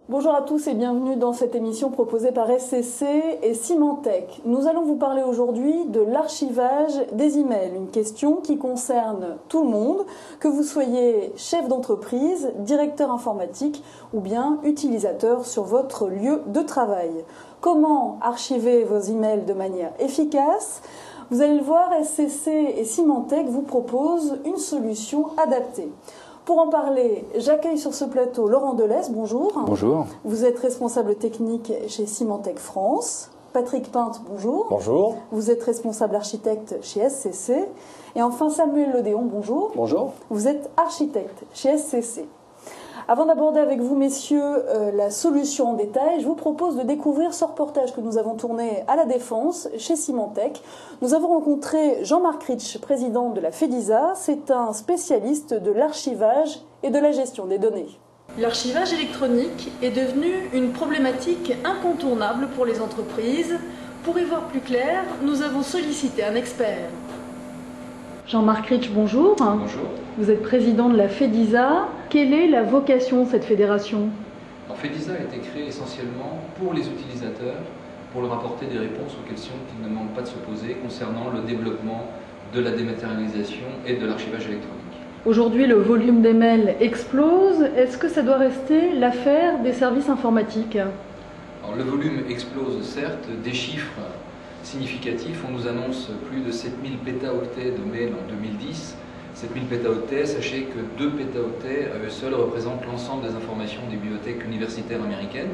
Bonjour à tous et bienvenue dans cette émission proposée par SCC et Symantec. Nous allons vous parler aujourd'hui de l'archivage des emails, une question qui concerne tout le monde, que vous soyez chef d'entreprise, directeur informatique ou bien utilisateur sur votre lieu de travail. Comment archiver vos emails de manière efficace ? Vous allez le voir, SCC et Symantec vous proposent une solution adaptée. Pour en parler, j'accueille sur ce plateau Laurent Delesse, bonjour. Bonjour. Vous êtes responsable technique chez Symantec France. Patrick Pinte, bonjour. Bonjour. Vous êtes responsable architecte chez SCC. Et enfin Samuel Lodéon, bonjour. Bonjour. Vous êtes architecte chez SCC. Avant d'aborder avec vous, messieurs, la solution en détail, je vous propose de découvrir ce reportage que nous avons tourné à La Défense, chez Symantec. Nous avons rencontré Jean-Marc Ritsch, président de la FEDISA. C'est un spécialiste de l'archivage et de la gestion des données. L'archivage électronique est devenu une problématique incontournable pour les entreprises. Pour y voir plus clair, nous avons sollicité un expert. Jean-Marc Ritsch, bonjour. Bonjour. Vous êtes président de la FEDISA. Quelle est la vocation de cette fédération ? Alors, FEDISA a été créée essentiellement pour les utilisateurs, pour leur apporter des réponses aux questions qu'ils ne manquent pas de se poser concernant le développement de la dématérialisation et de l'archivage électronique. Aujourd'hui, le volume des mails explose. Est-ce que ça doit rester l'affaire des services informatiques ? Alors, le volume explose certes, des chiffres significatifs. On nous annonce plus de 7000 pétaoctets de mails en 2010. 7000 pétaoctets, sachez que 2 pétaoctets à eux seuls représentent l'ensemble des informations des bibliothèques universitaires américaines.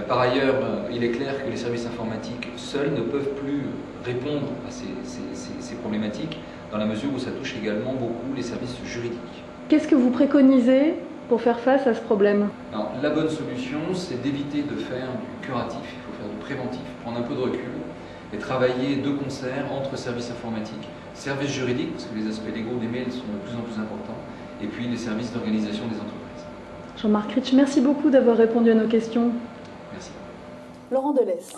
Par ailleurs, il est clair que les services informatiques seuls ne peuvent plus répondre à ces problématiques, dans la mesure où ça touche également beaucoup les services juridiques. Qu'est-ce que vous préconisez pour faire face à ce problème ? Alors, la bonne solution, c'est d'éviter de faire du curatif, il faut faire du préventif, prendre un peu de recul et travailler de concert entre services informatiques, services juridiques, parce que les aspects légaux des mails sont de plus en plus importants, et puis les services d'organisation des entreprises. Jean-Marc Ritsch, merci beaucoup d'avoir répondu à nos questions. Merci. Laurent Delesse,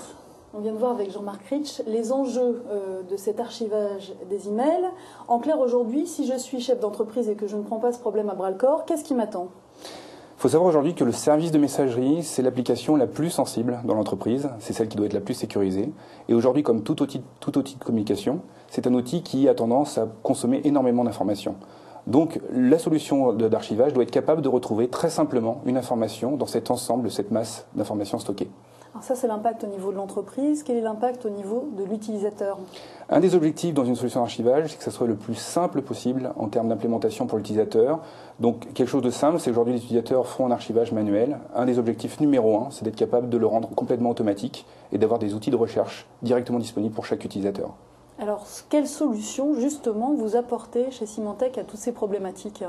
on vient de voir avec Jean-Marc Ritsch les enjeux de cet archivage des emails. En clair, aujourd'hui, si je suis chef d'entreprise et que je ne prends pas ce problème à bras-le-corps, qu'est-ce qui m'attend ? Il faut savoir aujourd'hui que le service de messagerie, c'est l'application la plus sensible dans l'entreprise, c'est celle qui doit être la plus sécurisée. Et aujourd'hui, comme tout outil de communication, c'est un outil qui a tendance à consommer énormément d'informations. Donc la solution d'archivage doit être capable de retrouver très simplement une information dans cet ensemble, cette masse d'informations stockées. Alors ça, c'est l'impact au niveau de l'entreprise. Quel est l'impact au niveau de l'utilisateur ? Un des objectifs dans une solution d'archivage, c'est que ça soit le plus simple possible en termes d'implémentation pour l'utilisateur. Donc quelque chose de simple, c'est qu'aujourd'hui les utilisateurs font un archivage manuel. Un des objectifs numéro 1, c'est d'être capable de le rendre complètement automatique et d'avoir des outils de recherche directement disponibles pour chaque utilisateur. Alors, quelle solution, justement, vous apportez chez Symantec à toutes ces problématiques ?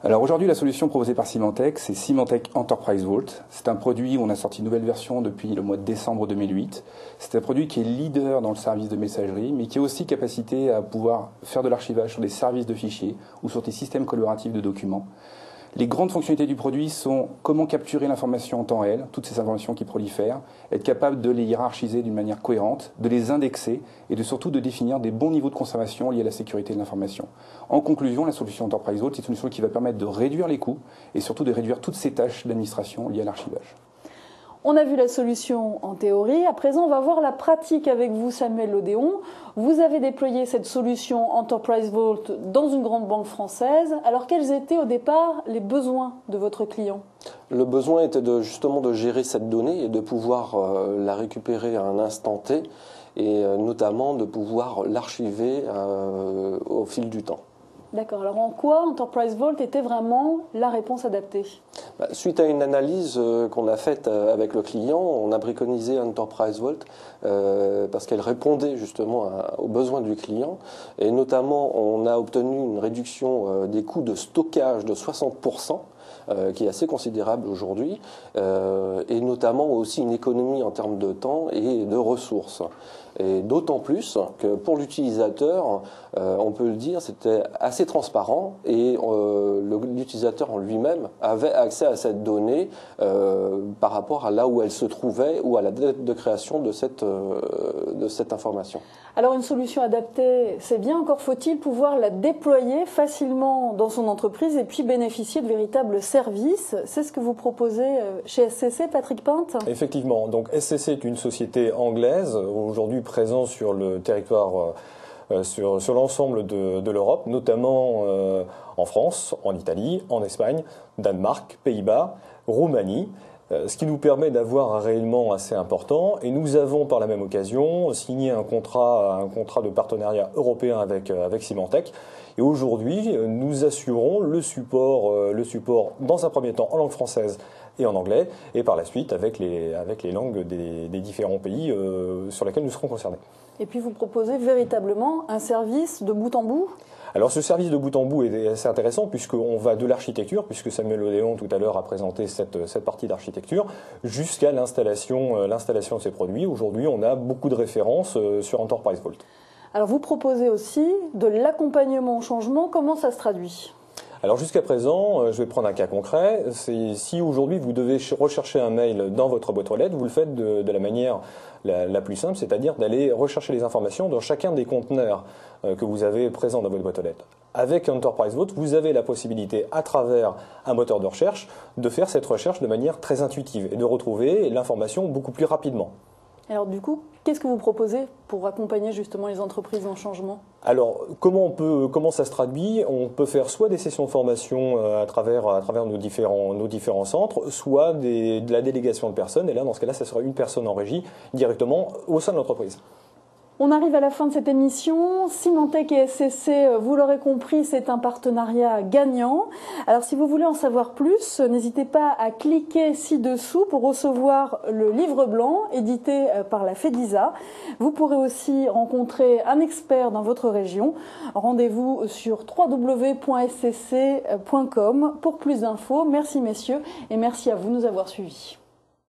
Alors aujourd'hui, la solution proposée par Symantec, c'est Symantec Enterprise Vault. C'est un produit où on a sorti une nouvelle version depuis le mois de décembre 2008. C'est un produit qui est leader dans le service de messagerie, mais qui a aussi capacité à pouvoir faire de l'archivage sur des services de fichiers ou sur des systèmes collaboratifs de documents. Les grandes fonctionnalités du produit sont comment capturer l'information en temps réel, toutes ces informations qui prolifèrent, être capable de les hiérarchiser d'une manière cohérente, de les indexer et surtout de définir des bons niveaux de conservation liés à la sécurité de l'information. En conclusion, la solution Enterprise Vault, c'est une solution qui va permettre de réduire les coûts et surtout de réduire toutes ces tâches d'administration liées à l'archivage. On a vu la solution en théorie. À présent, on va voir la pratique avec vous, Samuel Lodéon. Vous avez déployé cette solution Enterprise Vault dans une grande banque française. Alors, quels étaient au départ les besoins de votre client ? Le besoin était justement de gérer cette donnée et de pouvoir la récupérer à un instant T et notamment de pouvoir l'archiver au fil du temps. D'accord. Alors en quoi Enterprise Vault était vraiment la réponse adaptée ? Suite à une analyse qu'on a faite avec le client, on a préconisé Enterprise Vault parce qu'elle répondait justement aux besoins du client. Et notamment, on a obtenu une réduction des coûts de stockage de 60%. Qui est assez considérable aujourd'hui, et notamment aussi une économie en termes de temps et de ressources. Et d'autant plus que pour l'utilisateur, on peut le dire, c'était assez transparent et l'utilisateur en lui-même avait accès à cette donnée par rapport à là où elle se trouvait ou à la date de création de cette information. Alors une solution adaptée, c'est bien, encore faut-il pouvoir la déployer facilement dans son entreprise et puis bénéficier de véritables services. C'est ce que vous proposez chez SCC, Patrick Pinte? Effectivement, donc SCC est une société anglaise, aujourd'hui présente sur le territoire, sur l'ensemble de l'Europe, notamment en France, en Italie, en Espagne, Danemark, Pays-Bas, Roumanie. Ce qui nous permet d'avoir un rayonnement assez important, et nous avons par la même occasion signé un contrat de partenariat européen avec Symantec. Et aujourd'hui, nous assurons le support dans un premier temps en langue française et en anglais, et par la suite avec les langues des différents pays sur lesquels nous serons concernés. Et puis vous proposez véritablement un service de bout en bout? Alors ce service de bout en bout est assez intéressant puisqu'on va de l'architecture, puisque Samuel Odéon tout à l'heure a présenté cette partie d'architecture, jusqu'à l'installation de ces produits. Aujourd'hui, on a beaucoup de références sur Enterprise Vault. Alors vous proposez aussi de l'accompagnement au changement. Comment ça se traduit ? Alors jusqu'à présent, je vais prendre un cas concret. C'est si aujourd'hui vous devez rechercher un mail dans votre boîte aux lettres, vous le faites de la manière la plus simple, c'est-à-dire d'aller rechercher les informations dans chacun des conteneurs que vous avez présents dans votre boîte aux lettres. Avec Enterprise Vault, vous avez la possibilité, à travers un moteur de recherche, de faire cette recherche de manière très intuitive et de retrouver l'information beaucoup plus rapidement. Alors du coup, qu'est-ce que vous proposez pour accompagner justement les entreprises en changement ? Alors, comment ça se traduit ? On peut faire soit des sessions de formation à travers nos différents centres, soit de la délégation de personnes. Et là, dans ce cas-là, ça sera une personne en régie directement au sein de l'entreprise. On arrive à la fin de cette émission. Symantec et SCC, vous l'aurez compris, c'est un partenariat gagnant. Alors si vous voulez en savoir plus, n'hésitez pas à cliquer ci-dessous pour recevoir le livre blanc édité par la FEDISA. Vous pourrez aussi rencontrer un expert dans votre région. Rendez-vous sur www.scc.com pour plus d'infos. Merci messieurs et merci à vous de nous avoir suivis.